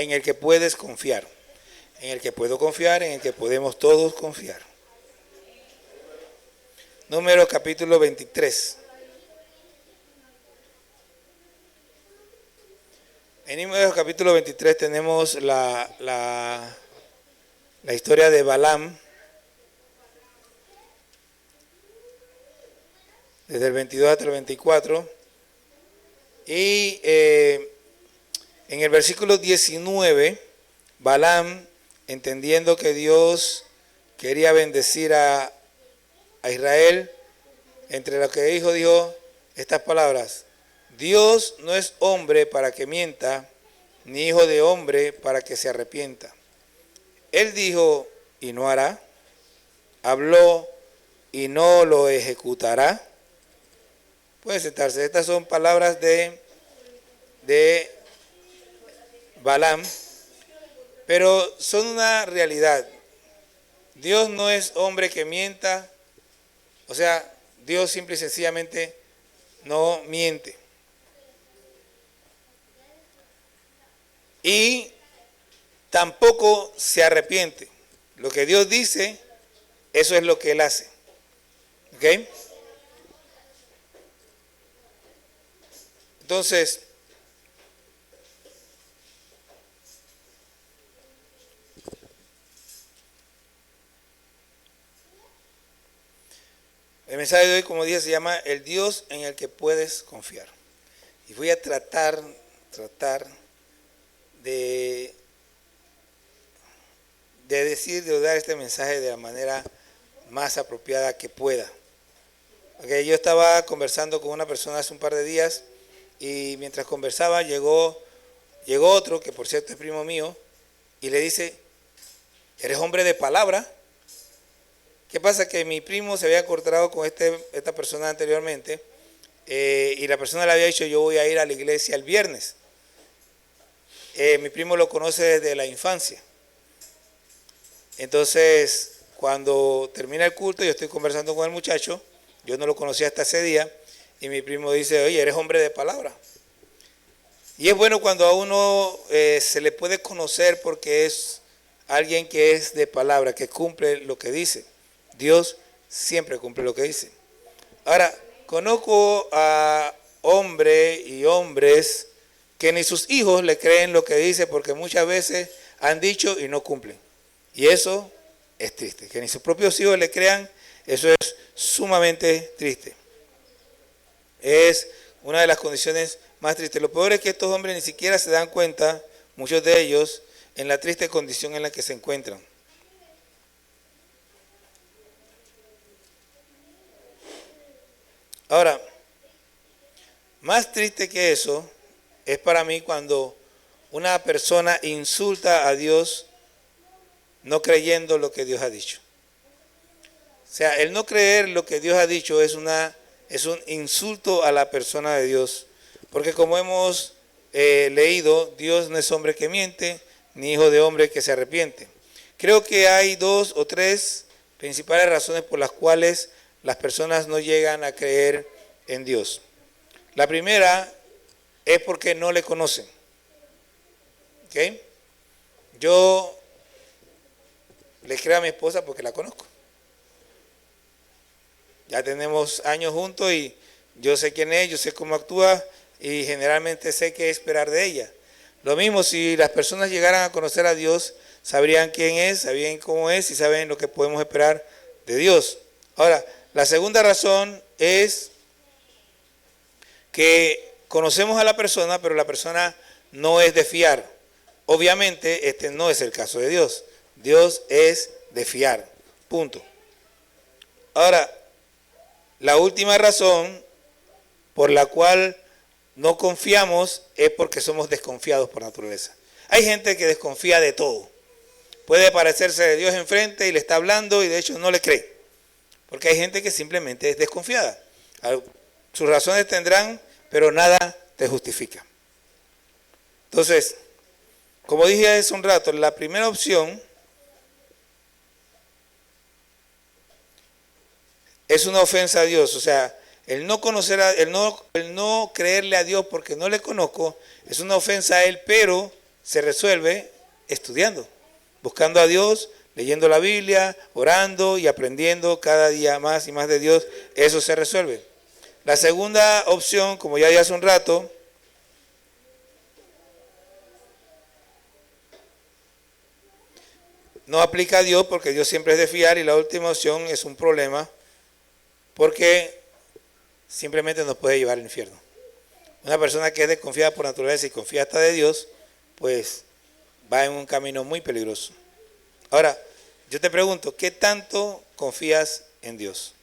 en el que puedes confiar, en el que puedo confiar, en el que podemos todos confiar. Números capítulo 23. En Números capítulo 23 tenemos la historia de Balaam, desde el 22 hasta el 24, y en el versículo 19, Balaam, entendiendo que Dios quería bendecir a Israel, entre lo que dijo estas palabras: Dios no es hombre para que mienta, ni hijo de hombre para que se arrepienta. Él dijo y no hará, habló y no lo ejecutará. Puede sentarse. Estas son palabras de Balaam, pero son una realidad. Dios no es hombre que mienta, o sea, Dios simple y sencillamente no miente. Y tampoco se arrepiente. Lo que Dios dice, eso es lo que Él hace. ¿Ok? Entonces, el mensaje de hoy, como dije, se llama El Dios en el que puedes confiar. Y voy a tratar de dar este mensaje de la manera más apropiada que pueda. Okay, yo estaba conversando con una persona hace un par de días y mientras conversaba llegó otro, que por cierto es primo mío, y le dice: ¿eres hombre de palabra? ¿Qué pasa? Que mi primo se había encontrado con esta persona anteriormente y la persona le había dicho: yo voy a ir a la iglesia el viernes. Mi primo lo conoce desde la infancia. Entonces, cuando termina el culto, yo estoy conversando con el muchacho, yo no lo conocía hasta ese día, y mi primo dice: oye, eres hombre de palabra. Y es bueno cuando a uno se le puede conocer porque es alguien que es de palabra, que cumple lo que dice. Dios siempre cumple lo que dice. Ahora, conozco a hombres que ni sus hijos le creen lo que dice, porque muchas veces han dicho y no cumplen. Y eso es triste. Que ni sus propios hijos le crean, eso es sumamente triste. Es una de las condiciones más tristes. Lo peor es que estos hombres ni siquiera se dan cuenta, muchos de ellos, en la triste condición en la que se encuentran. Ahora, más triste que eso es para mí cuando una persona insulta a Dios no creyendo lo que Dios ha dicho. O sea, el no creer lo que Dios ha dicho es un insulto a la persona de Dios. Porque como hemos leído, Dios no es hombre que miente, ni hijo de hombre que se arrepiente. Creo que hay 2 o 3 principales razones por las cuales las personas no llegan a creer en Dios. La primera es porque no le conocen. ¿Ok? Yo le creo a mi esposa porque la conozco. Ya tenemos años juntos y yo sé quién es, yo sé cómo actúa y generalmente sé qué esperar de ella. Lo mismo, si las personas llegaran a conocer a Dios, sabrían quién es, sabrían cómo es y saben lo que podemos esperar de Dios. Ahora, la segunda razón es que conocemos a la persona, pero la persona no es de fiar. Obviamente, este no es el caso de Dios. Dios es de fiar. Punto. Ahora, la última razón por la cual no confiamos es porque somos desconfiados por naturaleza. Hay gente que desconfía de todo. Puede aparecerse de Dios enfrente y le está hablando y de hecho no le cree. Porque hay gente que simplemente es desconfiada. Sus razones tendrán, pero nada te justifica. Entonces, como dije hace un rato, la primera opción es una ofensa a Dios. O sea, el no creerle a Dios porque no le conozco es una ofensa a Él, pero se resuelve estudiando, buscando a Dios, leyendo la Biblia, orando y aprendiendo cada día más y más de Dios. Eso se resuelve. La segunda opción, como ya dije hace un rato, no aplica a Dios porque Dios siempre es de fiar, y la última opción es un problema porque simplemente nos puede llevar al infierno. Una persona que es desconfiada por naturaleza y confía hasta de Dios, pues va en un camino muy peligroso. Ahora, yo te pregunto, ¿qué tanto confías en Dios?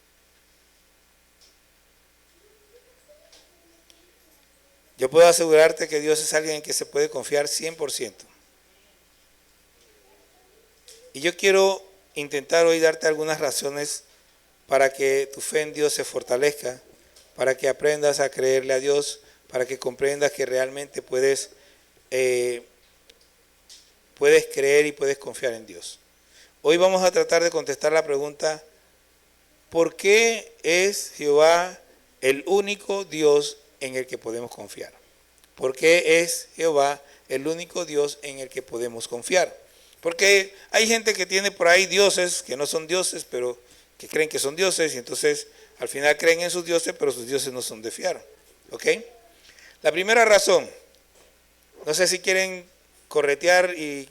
Yo puedo asegurarte que Dios es alguien en que se puede confiar 100%. Y yo quiero intentar hoy darte algunas razones para que tu fe en Dios se fortalezca, para que aprendas a creerle a Dios, para que comprendas que realmente puedes creer y puedes confiar en Dios. Hoy vamos a tratar de contestar la pregunta, ¿por qué es Jehová el único Dios en el que podemos confiar? ¿Por qué es Jehová el único Dios en el que podemos confiar? Porque hay gente que tiene por ahí dioses que no son dioses, pero que creen que son dioses, y entonces al final creen en sus dioses, pero sus dioses no son de fiar. ¿Ok? La primera razón, no sé si quieren corretear y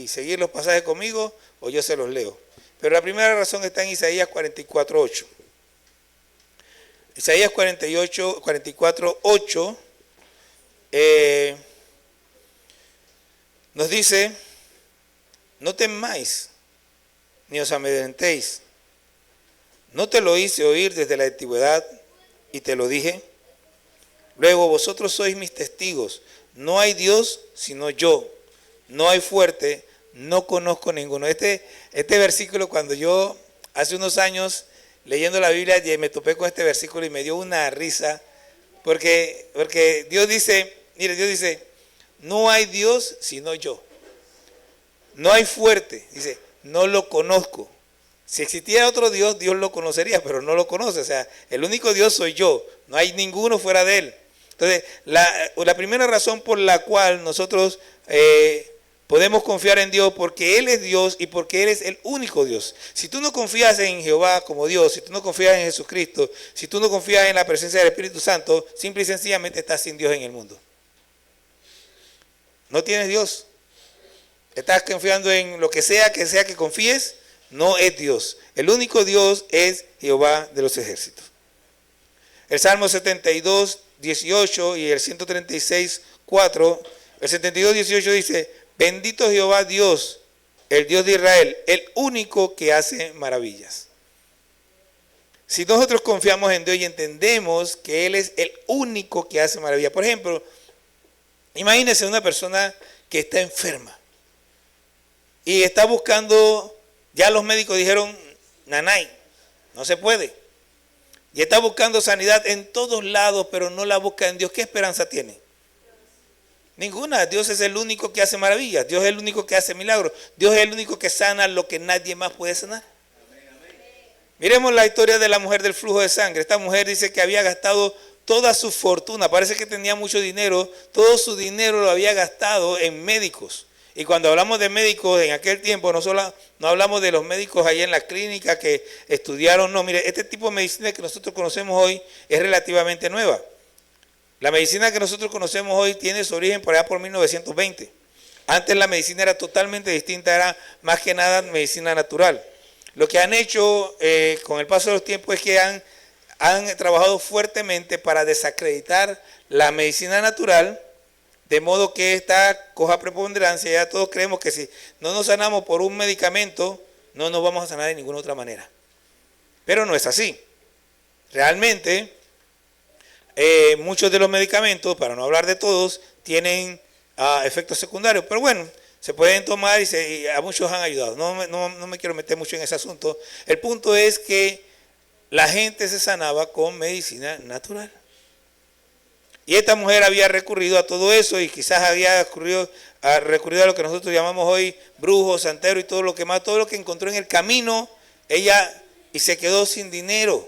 seguir los pasajes conmigo o yo se los leo. Pero la primera razón está en Isaías 44:8. Isaías 44:8 nos dice: no temáis, ni os amedrentéis. ¿No te lo hice oír desde la antigüedad y te lo dije? Luego vosotros sois mis testigos. No hay Dios sino yo. No hay fuerte, no conozco ninguno. Este versículo, cuando yo hace unos años leyendo la Biblia me topé con este versículo y me dio una risa. Porque Dios dice, mire, Dios dice, no hay Dios sino yo. No hay fuerte, dice, no lo conozco. Si existiera otro Dios, Dios lo conocería, pero no lo conoce. O sea, el único Dios soy yo, no hay ninguno fuera de él. Entonces, la primera razón por la cual nosotros podemos confiar en Dios, porque Él es Dios y porque Él es el único Dios. Si tú no confías en Jehová como Dios, si tú no confías en Jesucristo, si tú no confías en la presencia del Espíritu Santo, simple y sencillamente estás sin Dios en el mundo. No tienes Dios. Estás confiando en lo que sea que confíes, no es Dios. El único Dios es Jehová de los ejércitos. El Salmo 72:18 y el 136:4, el 72:18 dice: bendito Jehová Dios, el Dios de Israel, el único que hace maravillas. Si nosotros confiamos en Dios y entendemos que Él es el único que hace maravillas. Por ejemplo, imagínense una persona que está enferma y está buscando, ya los médicos dijeron, nanay, no se puede. Y está buscando sanidad en todos lados, pero no la busca en Dios. ¿Qué esperanza tiene? Ninguna. Dios es el único que hace maravillas. Dios es el único que hace milagros. Dios es el único que sana lo que nadie más puede sanar. Miremos la historia de la mujer del flujo de sangre. Esta mujer dice que había gastado toda su fortuna. Parece que tenía mucho dinero. Todo su dinero lo había gastado en médicos. Y cuando hablamos de médicos en aquel tiempo, no hablamos de los médicos allá en la clínica que estudiaron. No, mire, este tipo de medicina que nosotros conocemos hoy es relativamente nueva. La medicina que nosotros conocemos hoy tiene su origen por allá por 1920. Antes la medicina era totalmente distinta, era más que nada medicina natural. Lo que han hecho con el paso de los tiempos es que han trabajado fuertemente para desacreditar la medicina natural, de modo que esta coja preponderancia. Ya todos creemos que si no nos sanamos por un medicamento, no nos vamos a sanar de ninguna otra manera. Pero no es así. Realmente, muchos de los medicamentos, para no hablar de todos, tienen efectos secundarios. Pero bueno, se pueden tomar y a muchos han ayudado. No me quiero meter mucho en ese asunto. El punto es que la gente se sanaba con medicina natural. Y esta mujer había recurrido a todo eso y quizás había recurrido a lo que nosotros llamamos hoy brujos, santeros y todo lo que encontró en el camino, y se quedó sin dinero.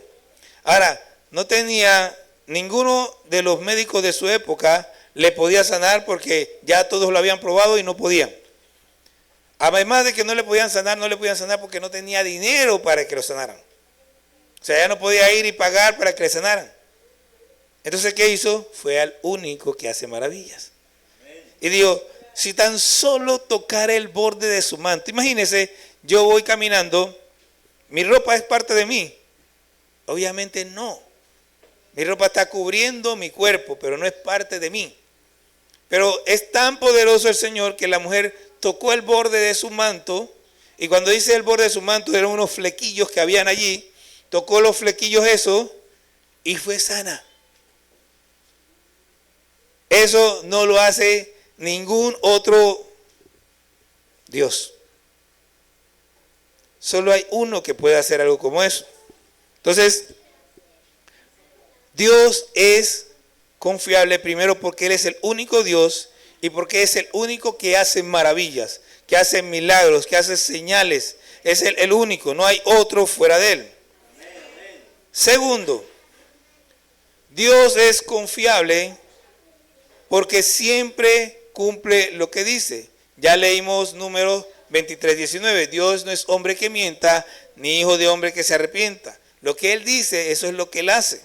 Ahora, no tenía ninguno de los médicos de su época le podía sanar porque ya todos lo habían probado y no podían. Además de que no le podían sanar porque no tenía dinero para que lo sanaran. O sea, ya no podía ir y pagar para que le sanaran. Entonces, ¿qué hizo? Fue al único que hace maravillas. Y dijo, si tan solo tocara el borde de su manto. Imagínense, yo voy caminando, mi ropa es parte de mí. Obviamente no. Mi ropa está cubriendo mi cuerpo, pero no es parte de mí. Pero es tan poderoso el Señor que la mujer tocó el borde de su manto. Y cuando dice el borde de su manto, eran unos flequillos que habían allí. Tocó los flequillos eso y fue sana. Eso no lo hace ningún otro Dios. Solo hay uno que puede hacer algo como eso. Entonces, Dios es confiable primero porque Él es el único Dios y porque es el único que hace maravillas, que hace milagros, que hace señales. Es el único, no hay otro fuera de Él. Segundo, Dios es confiable porque siempre cumple lo que dice. Ya leímos Números 23:19. Dios no es hombre que mienta, ni hijo de hombre que se arrepienta. Lo que Él dice, eso es lo que Él hace.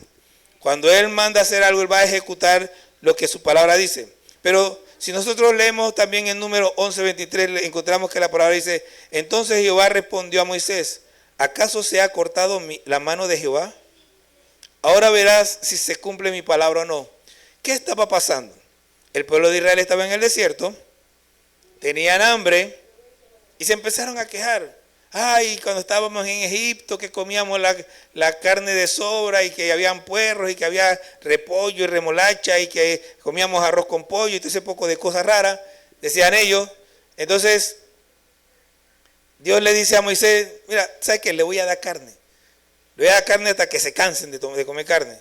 Cuando Él manda hacer algo, Él va a ejecutar lo que su palabra dice. Pero si nosotros leemos también en Números 11:23, encontramos que la palabra dice, entonces Jehová respondió a Moisés, ¿acaso se ha cortado la mano de Jehová? Ahora verás si se cumple mi palabra o no. ¿Qué estaba pasando? El pueblo de Israel estaba en el desierto, tenían hambre y se empezaron a quejar. Ay, cuando estábamos en Egipto que comíamos la carne de sobra y que habían puerros y que había repollo y remolacha y que comíamos arroz con pollo y todo ese poco de cosas raras, decían ellos. Entonces, Dios le dice a Moisés, mira, ¿sabes qué? Le voy a dar carne. Le voy a dar carne hasta que se cansen de comer carne.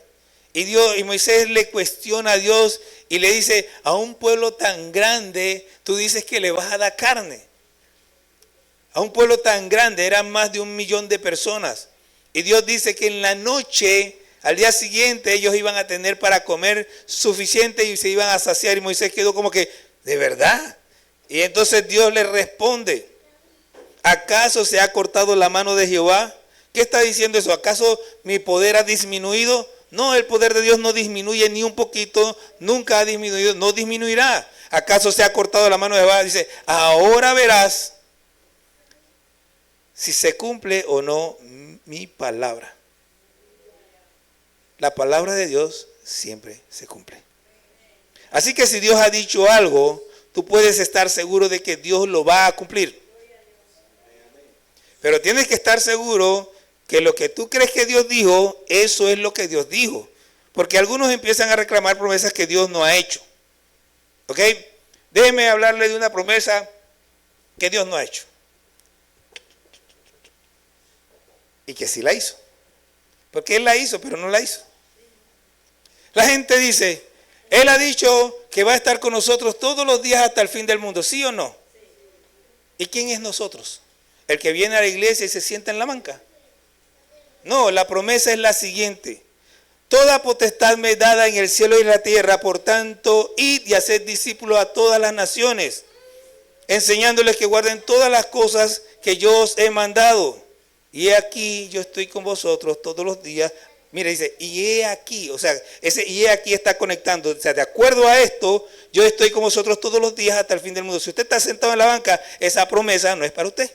Y Moisés le cuestiona a Dios y le dice, a un pueblo tan grande, tú dices que le vas a dar carne. A un pueblo tan grande, eran más de 1 millón de personas. Y Dios dice que en la noche, al día siguiente, ellos iban a tener para comer suficiente y se iban a saciar. Y Moisés quedó como que, ¿de verdad? Y entonces Dios le responde, ¿acaso se ha cortado la mano de Jehová? ¿Qué está diciendo eso? ¿Acaso mi poder ha disminuido? No, el poder de Dios no disminuye ni un poquito, nunca ha disminuido, no disminuirá. ¿Acaso se ha cortado la mano de Jehová? Dice, ahora verás si se cumple o no mi palabra. La palabra de Dios siempre se cumple. Así que si Dios ha dicho algo, tú puedes estar seguro de que Dios lo va a cumplir. Pero tienes que estar seguro que lo que tú crees que Dios dijo, eso es lo que Dios dijo. Porque algunos empiezan a reclamar promesas que Dios no ha hecho. ¿Ok? Déjeme hablarle de una promesa que Dios no ha hecho. Y que sí la hizo. Porque Él la hizo, pero no la hizo. La gente dice, Él ha dicho que va a estar con nosotros todos los días hasta el fin del mundo. ¿Sí o no? ¿Y quién es nosotros? ¿El que viene a la iglesia y se sienta en la banca? No, la promesa es la siguiente. Toda potestad me es dada en el cielo y en la tierra, por tanto, id y haced discípulos a todas las naciones, enseñándoles que guarden todas las cosas que yo os he mandado. Y he aquí, yo estoy con vosotros todos los días. Mira, dice, y he aquí, o sea, ese y he aquí está conectando. O sea, de acuerdo a esto, yo estoy con vosotros todos los días hasta el fin del mundo. Si usted está sentado en la banca, esa promesa no es para usted.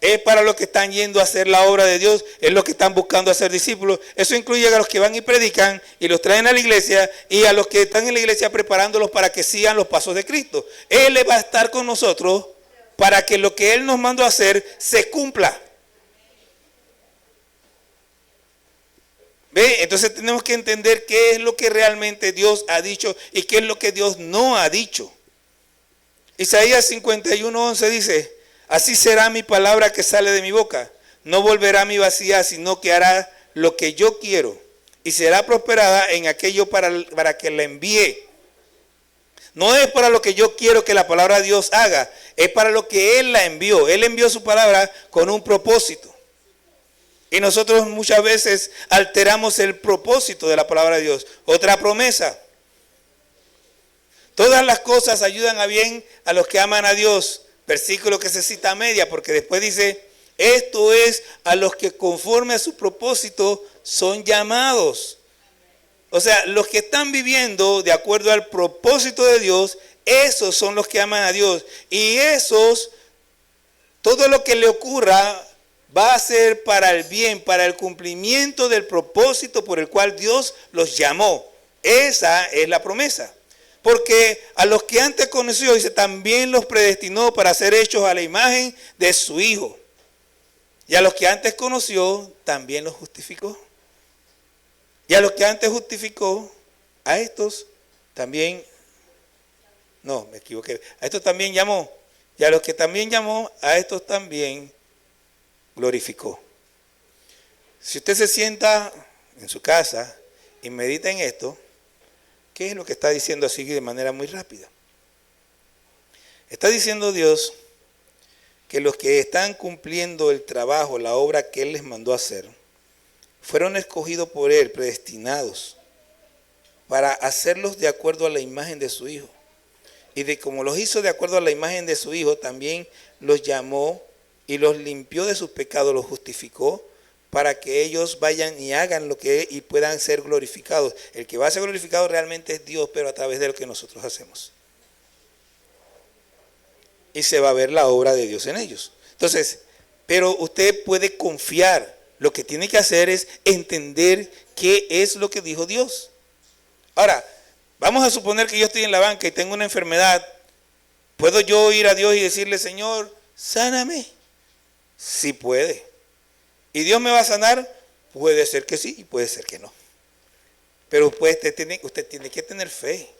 Es para los que están yendo a hacer la obra de Dios, es los que están buscando hacer discípulos. Eso incluye a los que van y predican y los traen a la iglesia y a los que están en la iglesia preparándolos para que sigan los pasos de Cristo. Él va a estar con nosotros para que lo que Él nos mandó a hacer se cumpla. ¿Ve? Entonces tenemos que entender qué es lo que realmente Dios ha dicho y qué es lo que Dios no ha dicho. Isaías 51:11 dice, así será mi palabra que sale de mi boca. No volverá a mi vacía, sino que hará lo que yo quiero. Y será prosperada en aquello para que la envíe. No es para lo que yo quiero que la palabra de Dios haga. Es para lo que Él la envió. Él envió su palabra con un propósito. Y nosotros muchas veces alteramos el propósito de la palabra de Dios. Otra promesa. Todas las cosas ayudan a bien a los que aman a Dios. Versículo que se cita a media, porque después dice, esto es a los que conforme a su propósito son llamados. O sea, los que están viviendo de acuerdo al propósito de Dios, esos son los que aman a Dios. Y esos, todo lo que le ocurra va a ser para el bien, para el cumplimiento del propósito por el cual Dios los llamó. Esa es la promesa. Porque a los que antes conoció, dice, también los predestinó para ser hechos a la imagen de su Hijo. Y a los que antes conoció, también los justificó. Y a los que antes justificó, a estos también, no, me equivoqué, a estos también llamó. Y a los que también llamó, a estos también glorificó. Si usted se sienta en su casa y medita en esto, ¿qué es lo que está diciendo así de manera muy rápida? Está diciendo Dios que los que están cumpliendo el trabajo, la obra que Él les mandó hacer, fueron escogidos por Él, predestinados, para hacerlos de acuerdo a la imagen de su Hijo. Y de como los hizo de acuerdo a la imagen de su Hijo, también los llamó y los limpió de sus pecados, los justificó, para que ellos vayan y hagan lo que y puedan ser glorificados. El que va a ser glorificado realmente es Dios, pero a través de lo que nosotros hacemos. Y se va a ver la obra de Dios en ellos. Entonces, pero usted puede confiar. Lo que tiene que hacer es entender qué es lo que dijo Dios. Ahora, vamos a suponer que yo estoy en la banca y tengo una enfermedad. ¿Puedo yo ir a Dios y decirle, Señor, sáname? Sí puede. ¿Y Dios me va a sanar? Puede ser que sí y puede ser que no. Pero usted tiene que tener fe.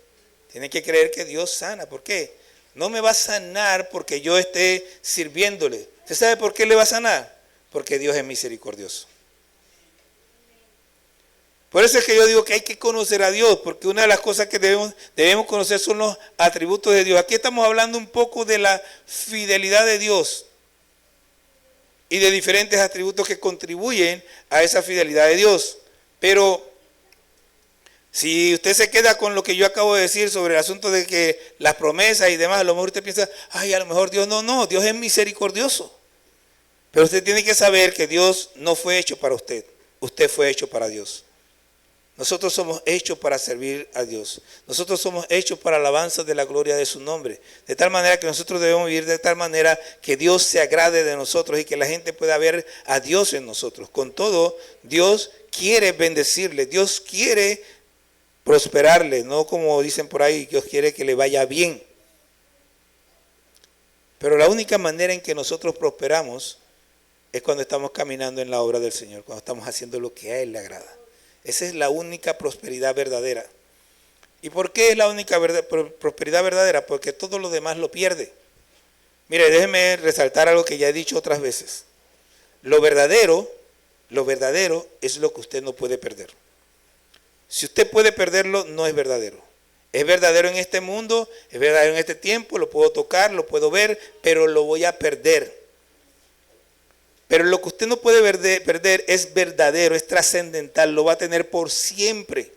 Tiene que creer que Dios sana. ¿Por qué? No me va a sanar porque yo esté sirviéndole. ¿Usted sabe por qué le va a sanar? Porque Dios es misericordioso. Por eso es que yo digo que hay que conocer a Dios, porque una de las cosas que debemos conocer son los atributos de Dios. Aquí estamos hablando un poco de la fidelidad de Dios y de diferentes atributos que contribuyen a esa fidelidad de Dios. Pero si usted se queda con lo que yo acabo de decir sobre el asunto de que las promesas y demás, a lo mejor usted piensa, ay, a lo mejor Dios no, Dios es misericordioso. Pero usted tiene que saber que Dios no fue hecho para usted, usted fue hecho para Dios. Nosotros somos hechos para servir a Dios. Nosotros somos hechos para alabanza de la gloria de su nombre. De tal manera que nosotros debemos vivir de tal manera que Dios se agrade de nosotros y que la gente pueda ver a Dios en nosotros. Con todo, Dios quiere bendecirle, Dios quiere prosperarle, no como dicen por ahí, Dios quiere que le vaya bien. Pero la única manera en que nosotros prosperamos es cuando estamos caminando en la obra del Señor, cuando estamos haciendo lo que a Él le agrada. Esa es la única prosperidad verdadera. ¿Y por qué es la única prosperidad verdadera? Porque todo lo demás lo pierde. Mire, déjeme resaltar algo que ya he dicho otras veces. Lo verdadero es lo que usted no puede perder. Si usted puede perderlo, no es verdadero. Es verdadero en este mundo, es verdadero en este tiempo, lo puedo tocar, lo puedo ver, pero lo voy a perder. Pero lo que usted no puede perder es verdadero, es trascendental, lo va a tener por siempre.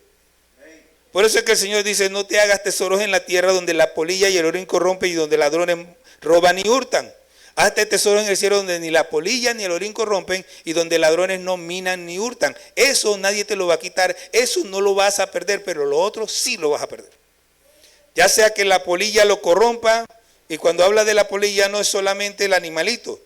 Por eso es que el Señor dice, no te hagas tesoros en la tierra donde la polilla y el oro corrompen y donde ladrones roban y hurtan. Hazte tesoros en el cielo donde ni la polilla ni el orín corrompen y donde ladrones no minan ni hurtan. Eso nadie te lo va a quitar, eso no lo vas a perder, pero lo otro sí lo vas a perder. Ya sea que la polilla lo corrompa, y cuando habla de la polilla no es solamente el animalito.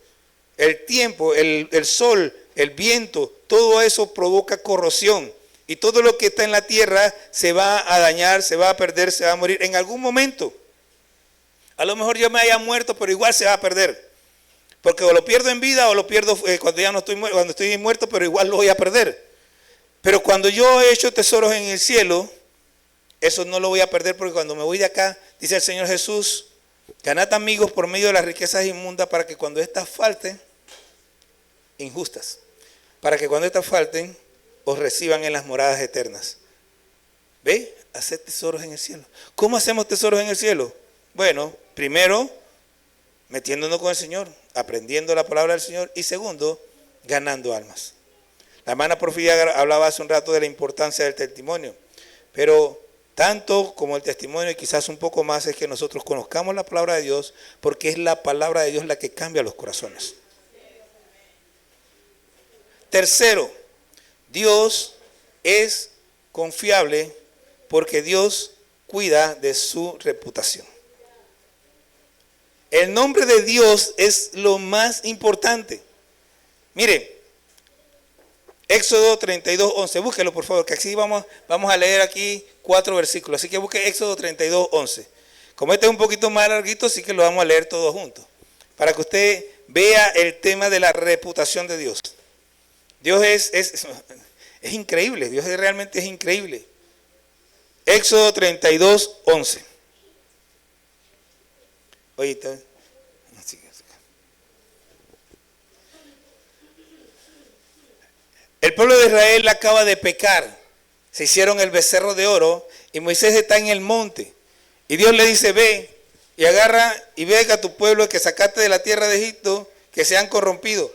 El tiempo, el sol, el viento, todo eso provoca corrosión. Y todo lo que está en la tierra se va a dañar, se va a perder, se va a morir en algún momento. A lo mejor yo me haya muerto, pero igual se va a perder. Porque o lo pierdo en vida o lo pierdo cuando ya no estoy muerto, cuando estoy muerto, pero igual lo voy a perder. Pero cuando yo he hecho tesoros en el cielo, eso no lo voy a perder, porque cuando me voy de acá, dice el Señor Jesús, ganad amigos por medio de las riquezas inmundas para que cuando éstas falten, injustas, para que cuando éstas falten, os reciban en las moradas eternas. ¿Ve? Hacer tesoros en el cielo. ¿Cómo hacemos tesoros en el cielo? Bueno, primero, metiéndonos con el Señor, aprendiendo la palabra del Señor, y segundo, ganando almas. La hermana Porfiria hablaba hace un rato de la importancia del testimonio, pero tanto como el testimonio y quizás un poco más es que nosotros conozcamos la palabra de Dios, porque es la palabra de Dios la que cambia los corazones. Tercero, Dios es confiable porque Dios cuida de su reputación. El nombre de Dios es lo más importante. Mire, Éxodo 32:11, búsquelo por favor, que así vamos a leer aquí 4 versículos. Así que busque Éxodo 32:11. Como este es un poquito más larguito, así que lo vamos a leer todos juntos, para que usted vea el tema de la reputación de Dios. Dios es increíble, Dios realmente es increíble. Éxodo 32:11. Oye, el pueblo de Israel acaba de pecar. Se hicieron el becerro de oro y Moisés está en el monte. Y Dios le dice, ve y agarra y ve a tu pueblo que sacaste de la tierra de Egipto, que se han corrompido.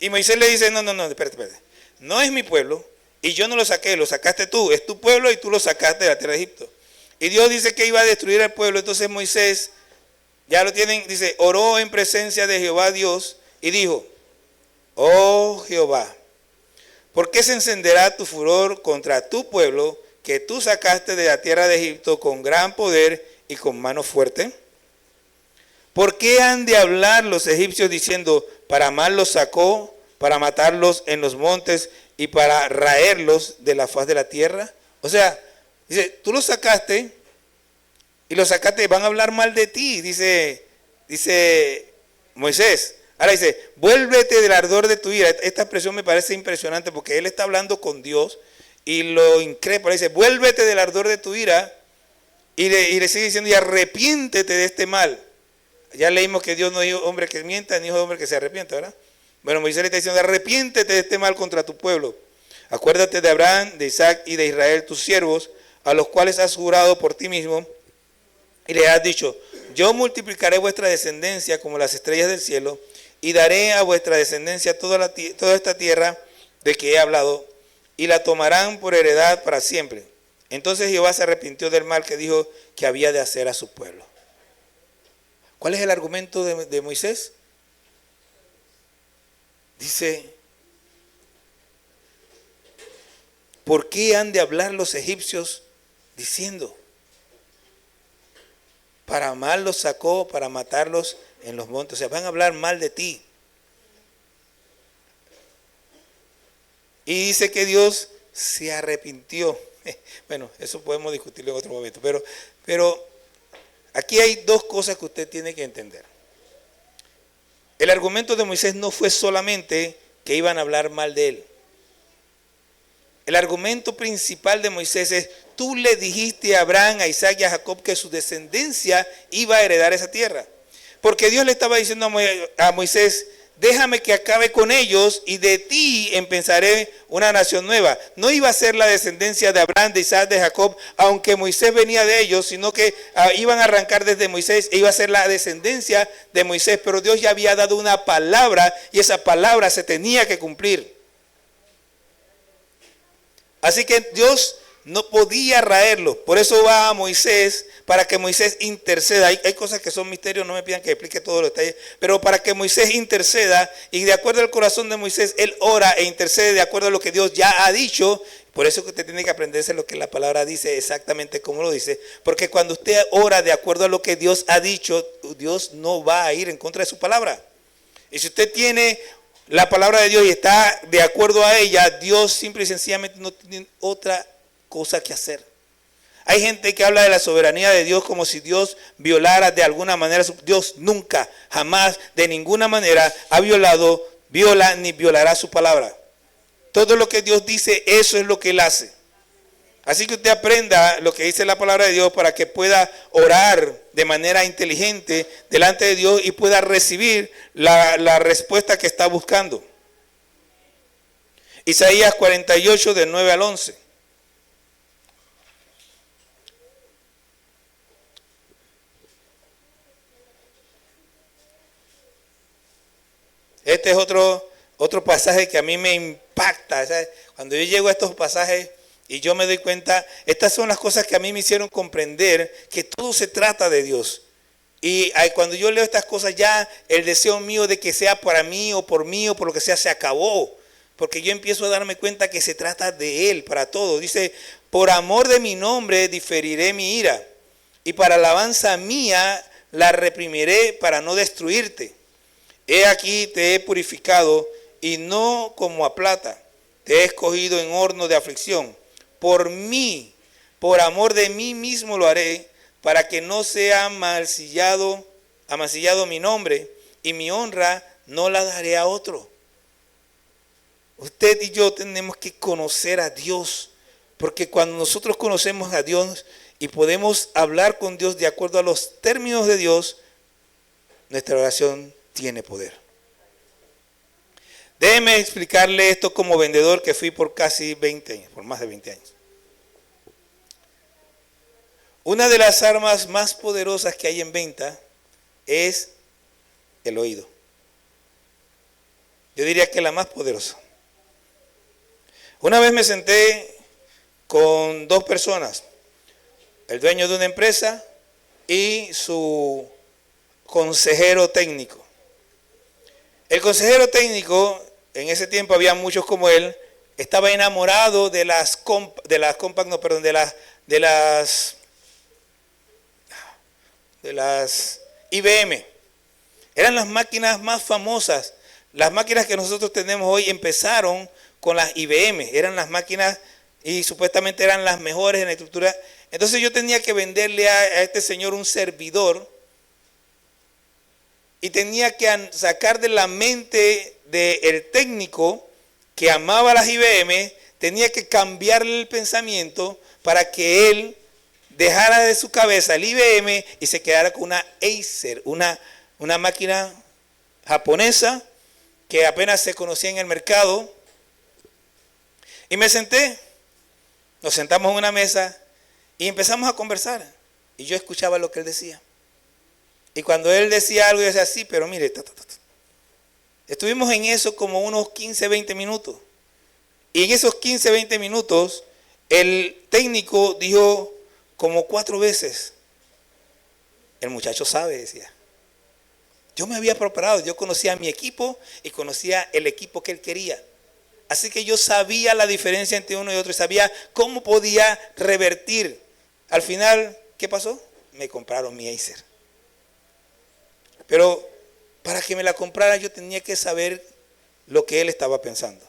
Y Moisés le dice, no, espérate. No es mi pueblo y yo no lo saqué, lo sacaste tú. Es tu pueblo y tú lo sacaste de la tierra de Egipto. Y Dios dice que iba a destruir al pueblo. Entonces Moisés, ya lo tienen, dice, oró en presencia de Jehová Dios y dijo, oh Jehová, ¿por qué se encenderá tu furor contra tu pueblo que tú sacaste de la tierra de Egipto con gran poder y con mano fuerte? ¿Por qué han de hablar los egipcios diciendo, para mal los sacó, para matarlos en los montes y para raerlos de la faz de la tierra? O sea, dice, tú los sacaste y los sacaste, van a hablar mal de ti, dice Moisés. Ahora dice, vuélvete del ardor de tu ira. Esta expresión me parece impresionante porque él está hablando con Dios y lo increpa. Dice, vuélvete del ardor de tu ira y le sigue diciendo, y arrepiéntete de este mal. Ya leímos que Dios no dijo hombre que mienta, ni dijo hombre que se arrepienta, ¿verdad? Bueno, Moisés le está diciendo, arrepiéntete de este mal contra tu pueblo. Acuérdate de Abraham, de Isaac y de Israel, tus siervos, a los cuales has jurado por ti mismo. Y le has dicho, yo multiplicaré vuestra descendencia como las estrellas del cielo, y daré a vuestra descendencia toda esta tierra de que he hablado, y la tomarán por heredad para siempre. Entonces Jehová se arrepintió del mal que dijo que había de hacer a su pueblo. ¿Cuál es el argumento de Moisés? Dice, ¿por qué han de hablar los egipcios diciendo, para mal los sacó, para matarlos en los montes? O sea, van a hablar mal de ti. Y dice que Dios se arrepintió. Bueno, eso podemos discutirlo en otro momento. Pero aquí hay dos cosas que usted tiene que entender. El argumento de Moisés no fue solamente que iban a hablar mal de él. El argumento principal de Moisés es, tú le dijiste a Abraham, a Isaac y a Jacob que su descendencia iba a heredar esa tierra. Porque Dios le estaba diciendo a Moisés, déjame que acabe con ellos y de ti empezaré una nación nueva. No iba a ser la descendencia de Abraham, de Isaac, de Jacob, aunque Moisés venía de ellos, sino que iban a arrancar desde Moisés e iba a ser la descendencia de Moisés. Pero Dios ya había dado una palabra y esa palabra se tenía que cumplir. Así que Dios no podía raerlo. Por eso va a Moisés, para que Moisés interceda. Hay cosas que son misterios, no me pidan que explique todos los detalles, pero para que Moisés interceda, y de acuerdo al corazón de Moisés, él ora e intercede de acuerdo a lo que Dios ya ha dicho. Por eso que usted tiene que aprenderse lo que la palabra dice, exactamente como lo dice, porque cuando usted ora de acuerdo a lo que Dios ha dicho, Dios no va a ir en contra de su palabra. Y si usted tiene la palabra de Dios y está de acuerdo a ella, Dios simple y sencillamente no tiene otra cosa que hacer. Hay gente que habla de la soberanía de Dios como si Dios violara de alguna manera. Dios nunca, jamás, de ninguna manera viola ni violará su palabra. Todo lo que Dios dice, eso es lo que Él hace. Así que usted aprenda lo que dice la palabra de Dios para que pueda orar de manera inteligente delante de Dios y pueda recibir la respuesta que está buscando. Isaías 48, del 9 al 11. Este es otro pasaje que a mí me impacta. ¿Sabes? Cuando yo llego a estos pasajes, Y yo me doy cuenta, estas son las cosas que a mí me hicieron comprender que todo se trata de Dios. Y cuando yo leo estas cosas ya el deseo mío de que sea para mí o por lo que sea se acabó. Porque yo empiezo a darme cuenta que se trata de Él para todo. Dice, por amor de mi nombre diferiré mi ira. Y para alabanza mía la reprimiré para no destruirte. He aquí te he purificado y no como a plata. Te he escogido en horno de aflicción. Por mí, por amor de mí mismo lo haré, para que no sea amancillado mi nombre, y mi honra no la daré a otro. Usted y yo tenemos que conocer a Dios, porque cuando nosotros conocemos a Dios y podemos hablar con Dios de acuerdo a los términos de Dios, nuestra oración tiene poder. Déjeme explicarle esto como vendedor que fui por casi 20 años, por más de 20 años. Una de las armas más poderosas que hay en venta es el oído. Yo diría que la más poderosa. Una vez me senté con dos personas, el dueño de una empresa y su consejero técnico. El consejero técnico, en ese tiempo había muchos como él, estaba enamorado de las IBM. Eran las máquinas más famosas. Las máquinas que nosotros tenemos hoy empezaron con las IBM. Eran las máquinas y supuestamente eran las mejores en la estructura. Entonces yo tenía que venderle a este señor un servidor y tenía que sacar de la mente del técnico que amaba las IBM, tenía que cambiarle el pensamiento para que él dejara de su cabeza el IBM y se quedara con una Acer, una máquina japonesa que apenas se conocía en el mercado. Y me senté, nos sentamos en una mesa y empezamos a conversar. Y yo escuchaba lo que él decía. Y cuando él decía algo, yo decía, sí, pero mire, estuvimos en eso como unos 15, 20 minutos. Y en esos 15, 20 minutos, el técnico dijo como 4 veces, el muchacho sabe, decía. Yo me había preparado, yo conocía a mi equipo y conocía el equipo que él quería. Así que yo sabía la diferencia entre uno y otro y sabía cómo podía revertir. Al final, ¿qué pasó? Me compraron mi Acer. Pero para que me la comprara yo tenía que saber lo que él estaba pensando.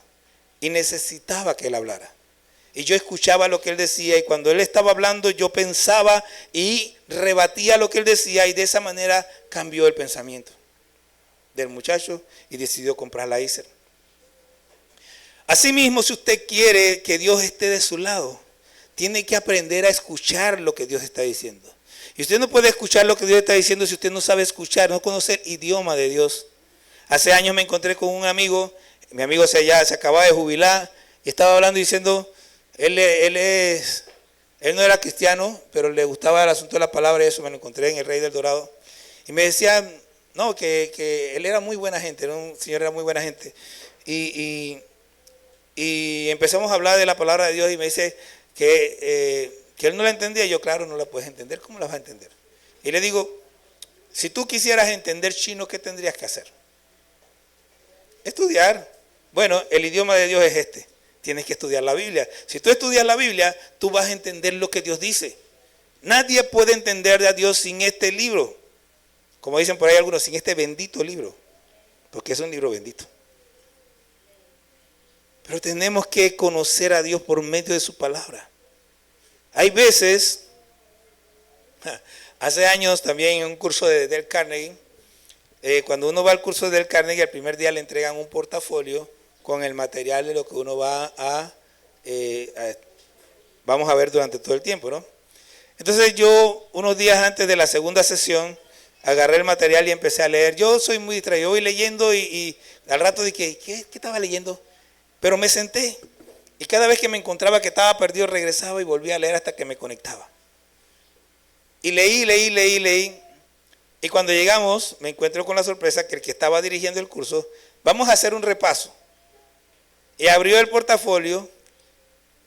Y necesitaba que él hablara. Y yo escuchaba lo que él decía y cuando él estaba hablando yo pensaba y rebatía lo que él decía y de esa manera cambió el pensamiento del muchacho y decidió comprar la Acer. Asimismo, si usted quiere que Dios esté de su lado, tiene que aprender a escuchar lo que Dios está diciendo. Y usted no puede escuchar lo que Dios está diciendo si usted no sabe escuchar, no conoce el idioma de Dios. Hace años me encontré con un amigo, mi amigo se acababa de jubilar y estaba hablando y diciendo, él no era cristiano, pero le gustaba el asunto de la palabra y eso me lo encontré en el Rey del Dorado. Y me decía, no, que él era muy buena gente, era un señor, era muy buena gente. Y empezamos a hablar de la palabra de Dios y me dice que él no la entendía. Y yo, claro, no la puedes entender. ¿Cómo la vas a entender? Y le digo, si tú quisieras entender chino, ¿qué tendrías que hacer? Estudiar. Bueno, el idioma de Dios es este. Tienes que estudiar la Biblia. Si tú estudias la Biblia, tú vas a entender lo que Dios dice. Nadie puede entender a Dios sin este libro. Como dicen por ahí algunos, sin este bendito libro. Porque es un libro bendito. Pero tenemos que conocer a Dios por medio de su palabra. Hay veces, hace años también en un curso de Dale Carnegie, cuando uno va al curso de Dale Carnegie, el primer día le entregan un portafolio con el material de lo que uno va vamos a ver durante todo el tiempo, ¿no? Entonces yo, unos días antes de la segunda sesión, agarré el material y empecé a leer. Yo soy muy distraído, voy leyendo y al rato dije, ¿qué estaba leyendo? Pero me senté y cada vez que me encontraba que estaba perdido regresaba y volvía a leer hasta que me conectaba. Y leí. Y cuando llegamos me encuentro con la sorpresa que el que estaba dirigiendo el curso, vamos a hacer un repaso. Y abrió el portafolio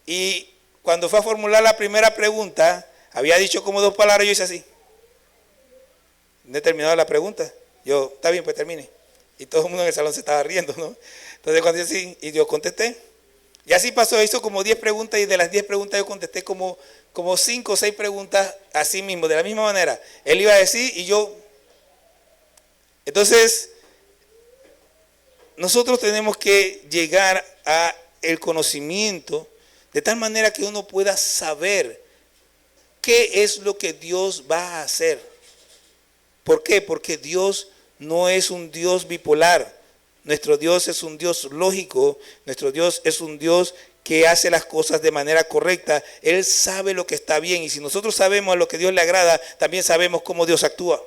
y cuando fue a formular la primera pregunta, había dicho como 2 palabras, yo hice así. No he terminado la pregunta. Yo, está bien, pues termine. Y todo el mundo en el salón se estaba riendo, ¿no? Entonces cuando yo así, y yo contesté. Y así pasó, hizo como 10 preguntas y de las 10 preguntas yo contesté como 5 o 6 preguntas así mismo, de la misma manera. Él iba a decir y yo. Entonces, nosotros tenemos que llegar a el conocimiento de tal manera que uno pueda saber qué es lo que Dios va a hacer. ¿Por qué? Porque Dios no es un Dios bipolar. Nuestro Dios es un Dios lógico. Nuestro Dios es un Dios que hace las cosas de manera correcta. Él sabe lo que está bien. Y si nosotros sabemos a lo que Dios le agrada, también sabemos cómo Dios actúa.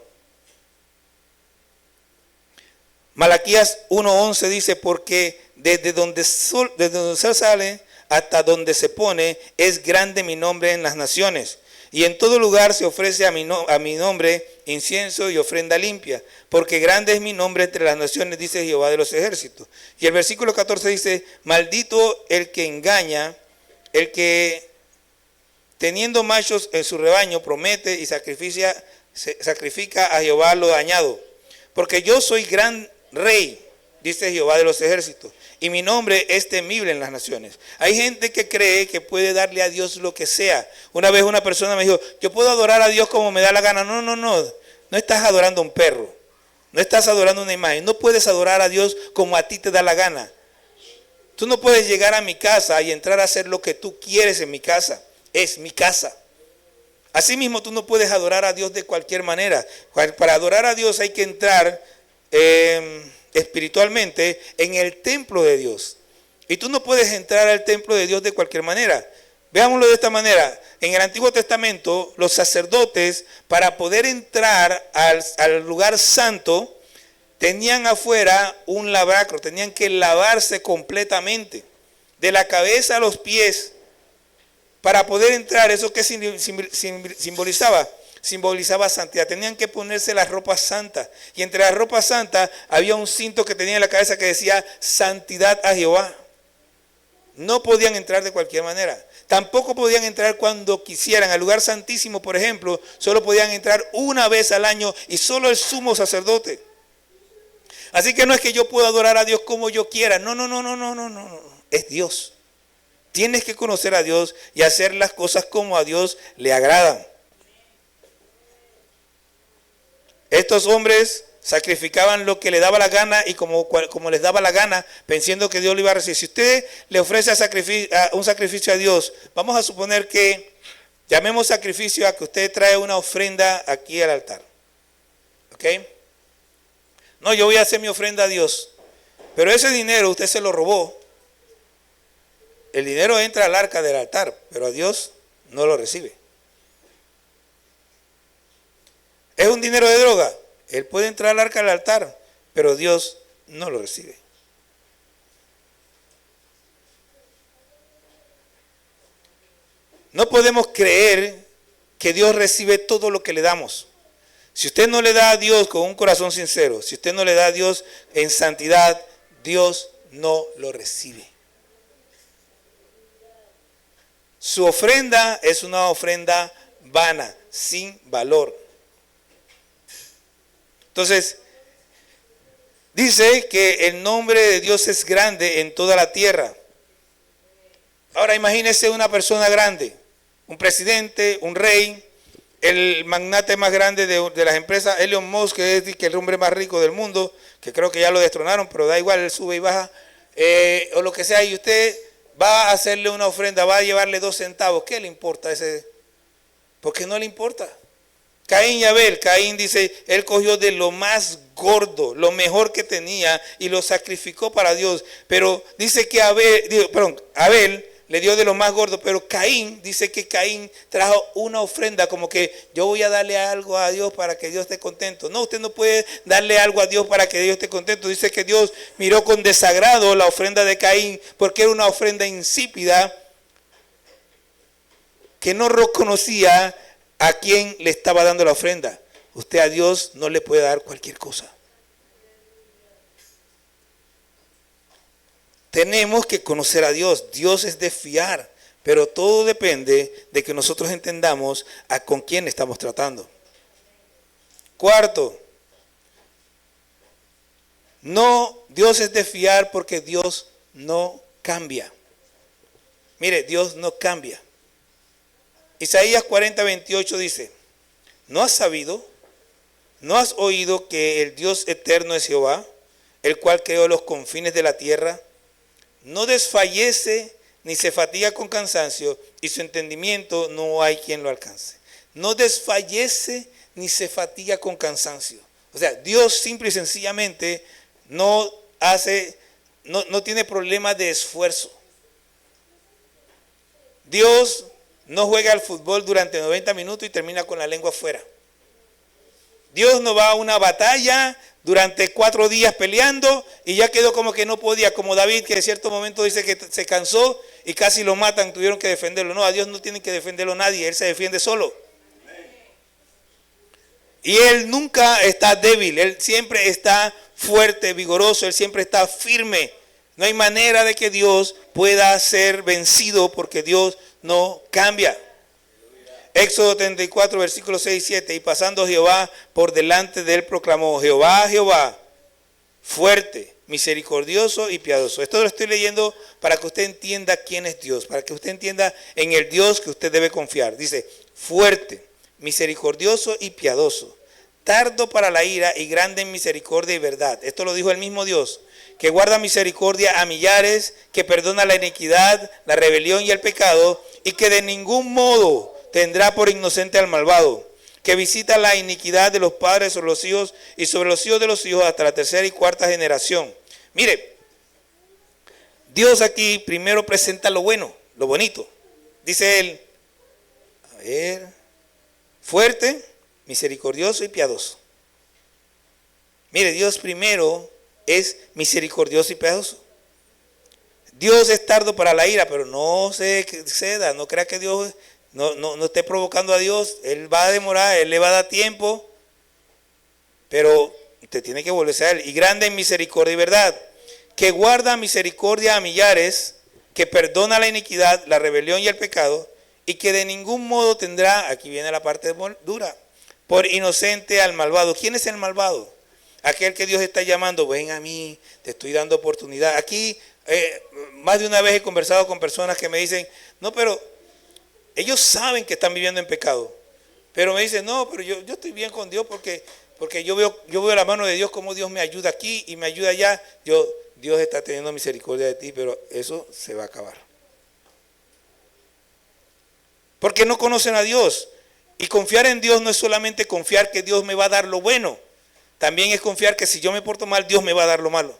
Malaquías 1:11 dice, porque desde donde el sol sale hasta donde se pone, es grande mi nombre en las naciones. Y en todo lugar se ofrece a mi nombre incienso y ofrenda limpia, porque grande es mi nombre entre las naciones, dice Jehová de los ejércitos. Y el versículo 14 dice, maldito el que engaña, el que teniendo machos en su rebaño promete y sacrifica a Jehová lo dañado. Porque yo soy gran rey, dice Jehová de los ejércitos, y mi nombre es temible en las naciones. Hay gente que cree que puede darle a Dios lo que sea. Una vez una persona me dijo, yo puedo adorar a Dios como me da la gana. No estás adorando a un perro, no estás adorando una imagen, no puedes adorar a Dios como a ti te da la gana. Tú no puedes llegar a mi casa y entrar a hacer lo que tú quieres en mi casa, es mi casa. Asimismo, tú no puedes adorar a Dios de cualquier manera. Para adorar a Dios hay que entrar espiritualmente en el templo de Dios. Y tú no puedes entrar al templo de Dios de cualquier manera. Veámoslo de esta manera. En el Antiguo Testamento, los sacerdotes, para poder entrar al lugar santo, tenían afuera un lavacro, tenían que lavarse completamente, de la cabeza a los pies, para poder entrar. ¿Eso qué simbolizaba? Simbolizaba santidad. Tenían que ponerse las ropas santas. Y entre las ropas santas había un cinto que tenía en la cabeza que decía santidad a Jehová. No podían entrar de cualquier manera. Tampoco podían entrar cuando quisieran. Al lugar santísimo, por ejemplo, solo podían entrar una vez al año y solo el sumo sacerdote. Así que no es que yo pueda adorar a Dios como yo quiera. No. Es Dios. Tienes que conocer a Dios y hacer las cosas como a Dios le agradan. Estos hombres sacrificaban lo que le daba la gana y como les daba la gana, pensando que Dios lo iba a recibir. Si usted le ofrece un sacrificio a Dios, vamos a suponer que llamemos sacrificio a que usted trae una ofrenda aquí al altar. ¿Ok? No, yo voy a hacer mi ofrenda a Dios. Pero ese dinero usted se lo robó. El dinero entra al arca del altar, pero a Dios no lo recibe. ¿Es un dinero de droga? Él puede entrar al arca del altar, pero Dios no lo recibe. No podemos creer que Dios recibe todo lo que le damos. Si usted no le da a Dios con un corazón sincero, si usted no le da a Dios en santidad, Dios no lo recibe. Su ofrenda es una ofrenda vana, sin valor. Entonces, dice que el nombre de Dios es grande en toda la tierra. Ahora imagínese una persona grande, un presidente, un rey, el magnate más grande de las empresas, Elon Musk, que es el hombre más rico del mundo, que creo que ya lo destronaron, pero da igual, él sube y baja, o lo que sea, y usted va a hacerle una ofrenda, va a llevarle 2 centavos, ¿qué le importa ese? ¿Por qué no le importa? Caín y Abel, Caín dice, él cogió de lo más gordo, lo mejor que tenía y lo sacrificó para Dios. Pero dice que Abel le dio de lo más gordo, pero Caín, dice que Caín trajo una ofrenda como que yo voy a darle algo a Dios para que Dios esté contento. No, usted no puede darle algo a Dios para que Dios esté contento. Dice que Dios miró con desagrado la ofrenda de Caín porque era una ofrenda insípida que no reconocía a quien le estaba dando la ofrenda. Usted a Dios no le puede dar cualquier cosa. Tenemos que conocer a Dios. Dios es de fiar. Pero todo depende de que nosotros entendamos con quién estamos tratando. Cuarto, no, Dios es de fiar porque Dios no cambia. Mire, Dios no cambia. Isaías 40:28 dice, ¿no has sabido? ¿No has oído que el Dios eterno es Jehová, el cual creó los confines de la tierra? No desfallece ni se fatiga con cansancio, y su entendimiento no hay quien lo alcance. No desfallece ni se fatiga con cansancio. O sea, Dios simple y sencillamente no tiene problemas de esfuerzo. Dios no juega al fútbol durante 90 minutos y termina con la lengua afuera. Dios no va a una batalla durante 4 días peleando y ya quedó como que no podía, como David, que en cierto momento dice que se cansó y casi lo matan, tuvieron que defenderlo. No, a Dios no tiene que defenderlo nadie, Él se defiende solo. Y Él nunca está débil, Él siempre está fuerte, vigoroso, Él siempre está firme. No hay manera de que Dios pueda ser vencido porque Dios no cambia. Éxodo 34, versículos 6 y 7. Y pasando Jehová por delante de él proclamó, Jehová, Jehová, fuerte, misericordioso y piadoso. Esto lo estoy leyendo para que usted entienda quién es Dios, para que usted entienda en el Dios que usted debe confiar. Dice, fuerte, misericordioso y piadoso, tardo para la ira y grande en misericordia y verdad. Esto lo dijo el mismo Dios, que guarda misericordia a millares, que perdona la iniquidad, la rebelión y el pecado, y que de ningún modo tendrá por inocente al malvado, que visita la iniquidad de los padres sobre los hijos y sobre los hijos de los hijos hasta la tercera y cuarta generación. Mire, Dios aquí primero presenta lo bueno, lo bonito. Dice él, a ver, fuerte, misericordioso y piadoso. Mire, Dios primero es misericordioso y piadoso. Dios es tardo para la ira, pero no se exceda, no crea que Dios no esté provocando a Dios. Él va a demorar, Él le va a dar tiempo, pero usted tiene que volverse a Él. Y grande en misericordia y verdad, que guarda misericordia a millares, que perdona la iniquidad, la rebelión y el pecado, y que de ningún modo tendrá, aquí viene la parte dura, por inocente al malvado. ¿Quién es el malvado? Aquel que Dios está llamando, ven a mí, te estoy dando oportunidad. Aquí más de una vez he conversado con personas que me dicen, no, pero ellos saben que están viviendo en pecado. Pero me dicen, no, pero yo estoy bien con Dios porque yo veo la mano de Dios, como Dios me ayuda aquí y me ayuda allá. Dios está teniendo misericordia de ti, pero eso se va a acabar. Porque no conocen a Dios. Y confiar en Dios no es solamente confiar que Dios me va a dar lo bueno. También es confiar que si yo me porto mal, Dios me va a dar lo malo.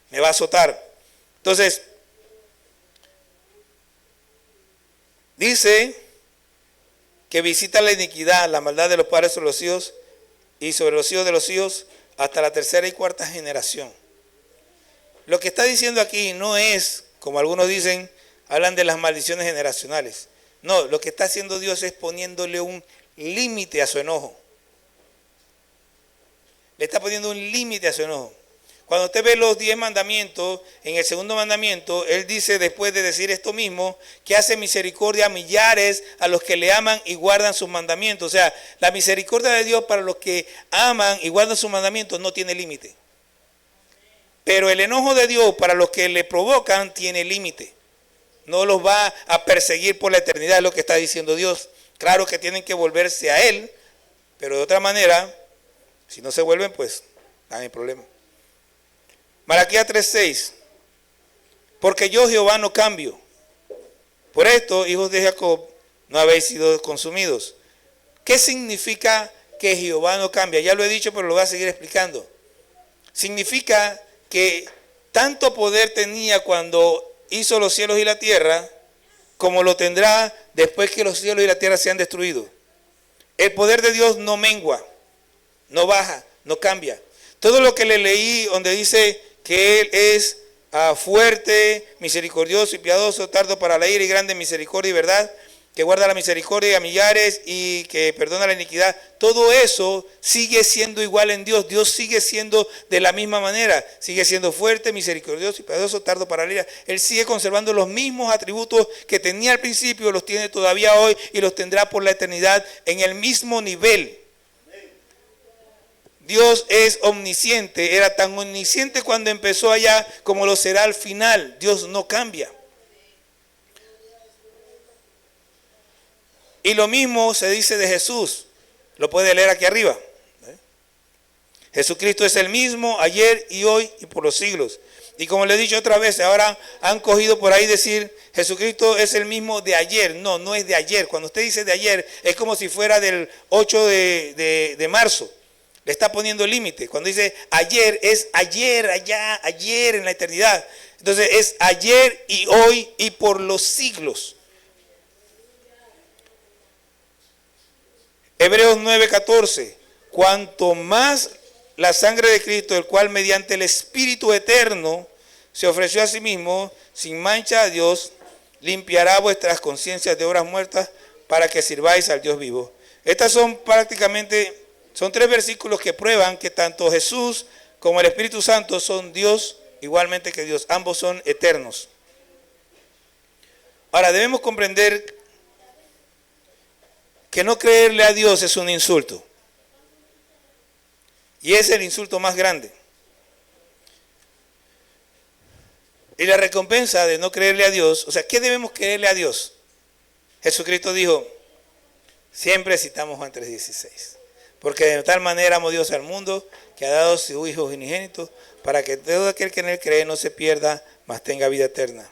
Me va a azotar. Entonces, dice que visita la iniquidad, la maldad de los padres sobre los hijos y sobre los hijos de los hijos hasta la tercera y cuarta generación. Lo que está diciendo aquí no es, como algunos dicen, hablan de las maldiciones generacionales. No, lo que está haciendo Dios es poniéndole un límite a su enojo. Le está poniendo un límite a su enojo. Cuando usted ve los 10 mandamientos, en el segundo mandamiento, Él dice, después de decir esto mismo, que hace misericordia a millares a los que le aman y guardan sus mandamientos. O sea, la misericordia de Dios para los que aman y guardan sus mandamientos no tiene límite. Pero el enojo de Dios para los que le provocan tiene límite. No los va a perseguir por la eternidad, es lo que está diciendo Dios. Claro que tienen que volverse a Él, pero de otra manera, si no se vuelven, pues no hay problema. Malaquías 3:6. Porque yo, Jehová, no cambio. Por esto, hijos de Jacob, no habéis sido consumidos. ¿Qué significa que Jehová no cambia? Ya lo he dicho, pero lo voy a seguir explicando. Significa que tanto poder tenía cuando hizo los cielos y la tierra, como lo tendrá después que los cielos y la tierra sean destruidos. El poder de Dios no mengua, no baja, no cambia. Todo lo que le leí donde dice que Él es fuerte, misericordioso y piadoso, tardo para la ira y grande en misericordia y verdad, que guarda la misericordia a millares y que perdona la iniquidad, todo eso sigue siendo igual en Dios. Dios sigue siendo de la misma manera, sigue siendo fuerte, misericordioso y piadoso, tardo para la ira. Él sigue conservando los mismos atributos que tenía al principio, los tiene todavía hoy y los tendrá por la eternidad en el mismo nivel. Dios es omnisciente, era tan omnisciente cuando empezó allá como lo será al final. Dios no cambia. Y lo mismo se dice de Jesús. Lo puede leer aquí arriba. Jesucristo es el mismo ayer y hoy y por los siglos. Y como le he dicho otra vez, ahora han cogido por ahí decir Jesucristo es el mismo de ayer. No, no es de ayer. Cuando usted dice de ayer es como si fuera del 8 de marzo. Le está poniendo límite. Cuando dice ayer es ayer, allá, ayer en la eternidad. Entonces es ayer y hoy y por los siglos. Hebreos 9:14, cuanto más la sangre de Cristo, el cual mediante el Espíritu eterno se ofreció a sí mismo, sin mancha a Dios, limpiará vuestras conciencias de obras muertas para que sirváis al Dios vivo. Estas son prácticamente, son 3 versículos que prueban que tanto Jesús como el Espíritu Santo son Dios, igualmente que Dios, ambos son eternos. Ahora debemos comprender que no creerle a Dios es un insulto. Y es el insulto más grande. Y la recompensa de no creerle a Dios, o sea, ¿qué debemos creerle a Dios? Jesucristo dijo, siempre citamos Juan 3:16, porque de tal manera amó Dios al mundo, que ha dado su Hijo unigénito, para que todo aquel que en él cree no se pierda, mas tenga vida eterna.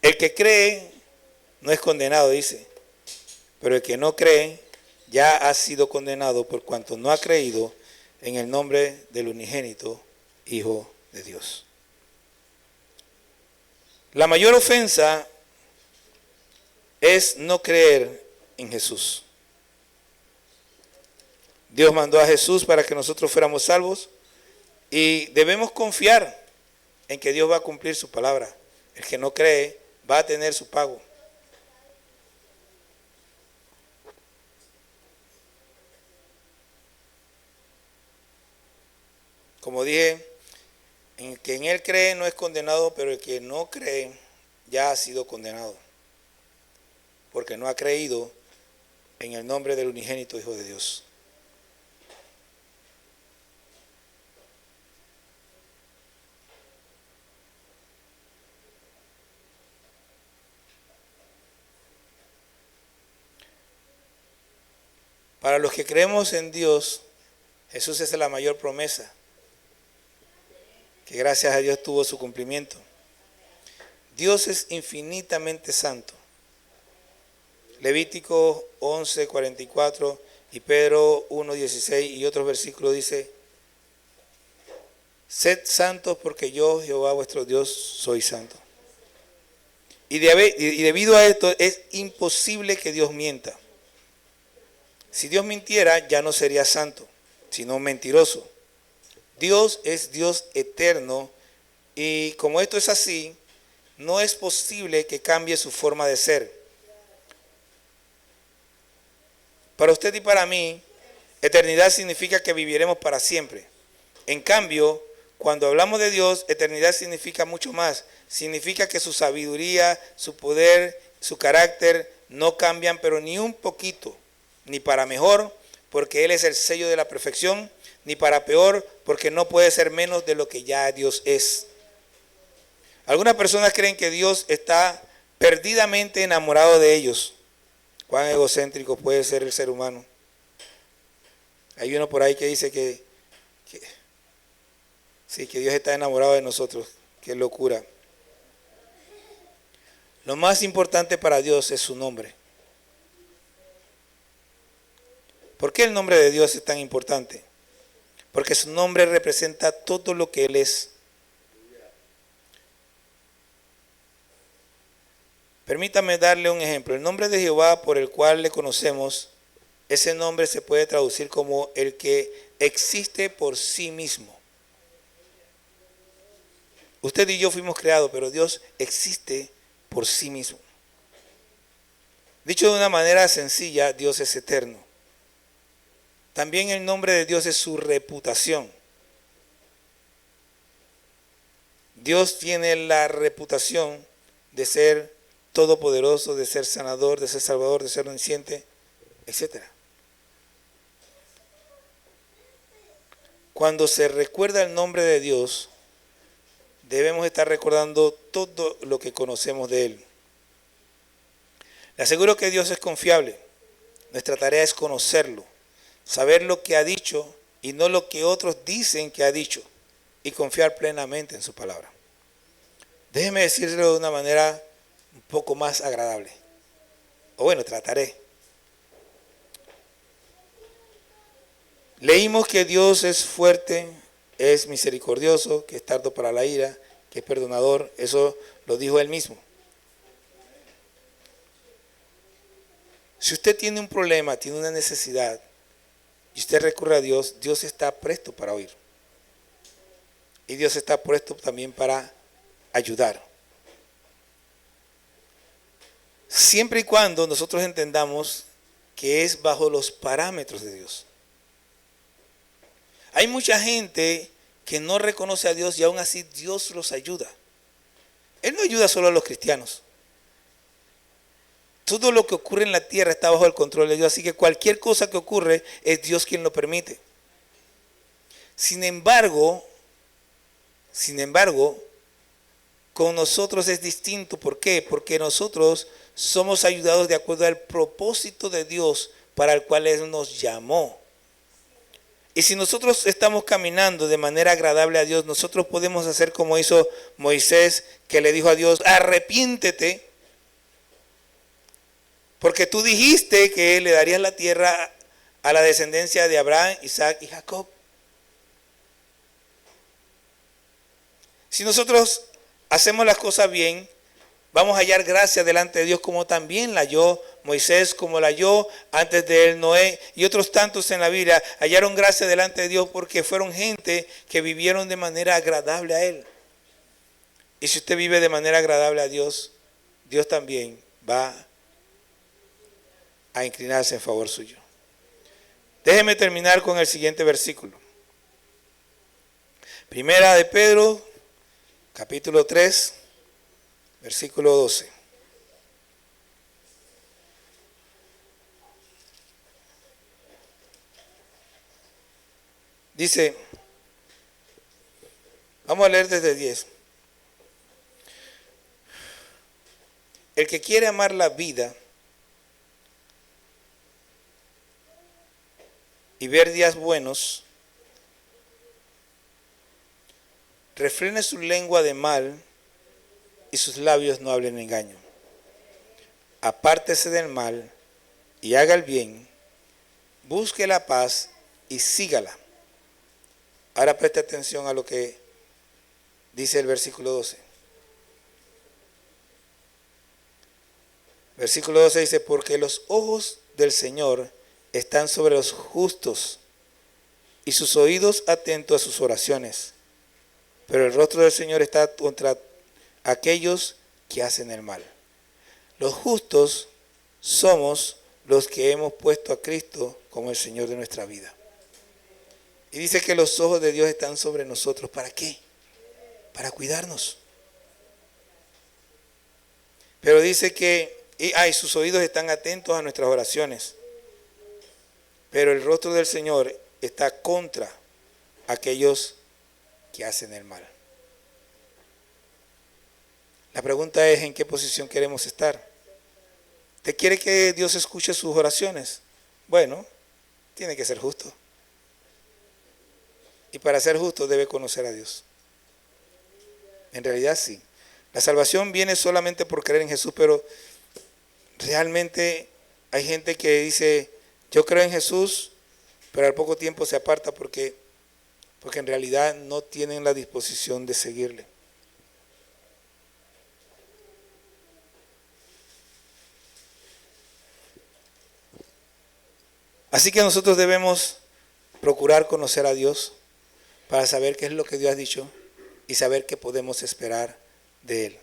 El que cree no es condenado, dice. Pero el que no cree ya ha sido condenado por cuanto no ha creído en el nombre del unigénito Hijo de Dios. La mayor ofensa es no creer en Jesús. Dios mandó a Jesús para que nosotros fuéramos salvos y debemos confiar en que Dios va a cumplir su palabra. El que no cree va a tener su pago. Como dije, en que en él cree no es condenado, pero el que no cree ya ha sido condenado, porque no ha creído en el nombre del unigénito Hijo de Dios. Para los que creemos en Dios, Jesús es la mayor promesa, que gracias a Dios tuvo su cumplimiento. Dios es infinitamente santo. Levítico 11:44 y Pedro 1:16 y otros versículos dice, sed santos porque yo, Jehová vuestro Dios, soy santo. Y debido a esto es imposible que Dios mienta. Si Dios mintiera, ya no sería santo, sino mentiroso. Dios es Dios eterno y como esto es así, no es posible que cambie su forma de ser. Para usted y para mí, eternidad significa que viviremos para siempre. En cambio, cuando hablamos de Dios, eternidad significa mucho más. Significa que su sabiduría, su poder, su carácter no cambian, pero ni un poquito, ni para mejor, porque Él es el sello de la perfección, ni para peor, porque no puede ser menos de lo que ya Dios es. Algunas personas creen que Dios está perdidamente enamorado de ellos. Cuán egocéntrico puede ser el ser humano. Hay uno por ahí que dice que Dios está enamorado de nosotros. Qué locura. Lo más importante para Dios es su nombre. ¿Por qué el nombre de Dios es tan importante? Porque su nombre representa todo lo que Él es. Permítame darle un ejemplo. El nombre de Jehová por el cual le conocemos, ese nombre se puede traducir como el que existe por sí mismo. Usted y yo fuimos creados, pero Dios existe por sí mismo. Dicho de una manera sencilla, Dios es eterno. También el nombre de Dios es su reputación. Dios tiene la reputación de ser todopoderoso, de ser sanador, de ser salvador, de ser omnisciente, etc. Cuando se recuerda el nombre de Dios, debemos estar recordando todo lo que conocemos de Él. Le aseguro que Dios es confiable. Nuestra tarea es conocerlo, saber lo que ha dicho y no lo que otros dicen que ha dicho, y confiar plenamente en su palabra. Déjeme decirlo de una manera un poco más agradable. O bueno, trataré. Leímos que Dios es fuerte, es misericordioso, que es tardo para la ira, que es perdonador. Eso lo dijo Él mismo. Si usted tiene un problema, tiene una necesidad, y usted recurre a Dios, Dios está presto para oír. Y Dios está presto también para ayudar. Siempre y cuando nosotros entendamos que es bajo los parámetros de Dios. Hay mucha gente que no reconoce a Dios y aún así Dios los ayuda. Él no ayuda solo a los cristianos. Todo lo que ocurre en la tierra está bajo el control de Dios, así que cualquier cosa que ocurre es Dios quien lo permite. Sin embargo, con nosotros es distinto. ¿Por qué? Porque nosotros somos ayudados de acuerdo al propósito de Dios para el cual Él nos llamó. Y si nosotros estamos caminando de manera agradable a Dios, nosotros podemos hacer como hizo Moisés, que le dijo a Dios: arrepiéntete, porque tú dijiste que le darías la tierra a la descendencia de Abraham, Isaac y Jacob. Si nosotros hacemos las cosas bien, vamos a hallar gracia delante de Dios, como también la halló Moisés, como la halló antes de él Noé y otros tantos en la Biblia. Hallaron gracia delante de Dios porque fueron gente que vivieron de manera agradable a Él. Y si usted vive de manera agradable a Dios, Dios también va a inclinarse en favor suyo. Déjeme terminar con el siguiente versículo. Primera de Pedro, capítulo 3, versículo 12. Dice, vamos a leer desde 10. El que quiere amar la vida y ver días buenos, refrene su lengua de mal y sus labios no hablen engaño. Apártese del mal y haga el bien, busque la paz y sígala. Ahora preste atención a lo que dice el versículo 12. Versículo 12 dice: porque los ojos del Señor están sobre los justos y sus oídos atentos a sus oraciones. Pero el rostro del Señor está contra aquellos que hacen el mal. Los justos somos los que hemos puesto a Cristo como el Señor de nuestra vida. Y dice que los ojos de Dios están sobre nosotros. ¿Para qué? Para cuidarnos. Pero dice que y sus oídos están atentos a nuestras oraciones. Pero el rostro del Señor está contra aquellos que hacen el mal. La pregunta es: ¿en qué posición queremos estar? ¿Usted quiere que Dios escuche sus oraciones? Bueno, tiene que ser justo. Y para ser justo debe conocer a Dios. En realidad sí. La salvación viene solamente por creer en Jesús, pero realmente hay gente que dice: yo creo en Jesús, pero al poco tiempo se aparta porque en realidad no tienen la disposición de seguirle. Así que nosotros debemos procurar conocer a Dios para saber qué es lo que Dios ha dicho y saber qué podemos esperar de Él.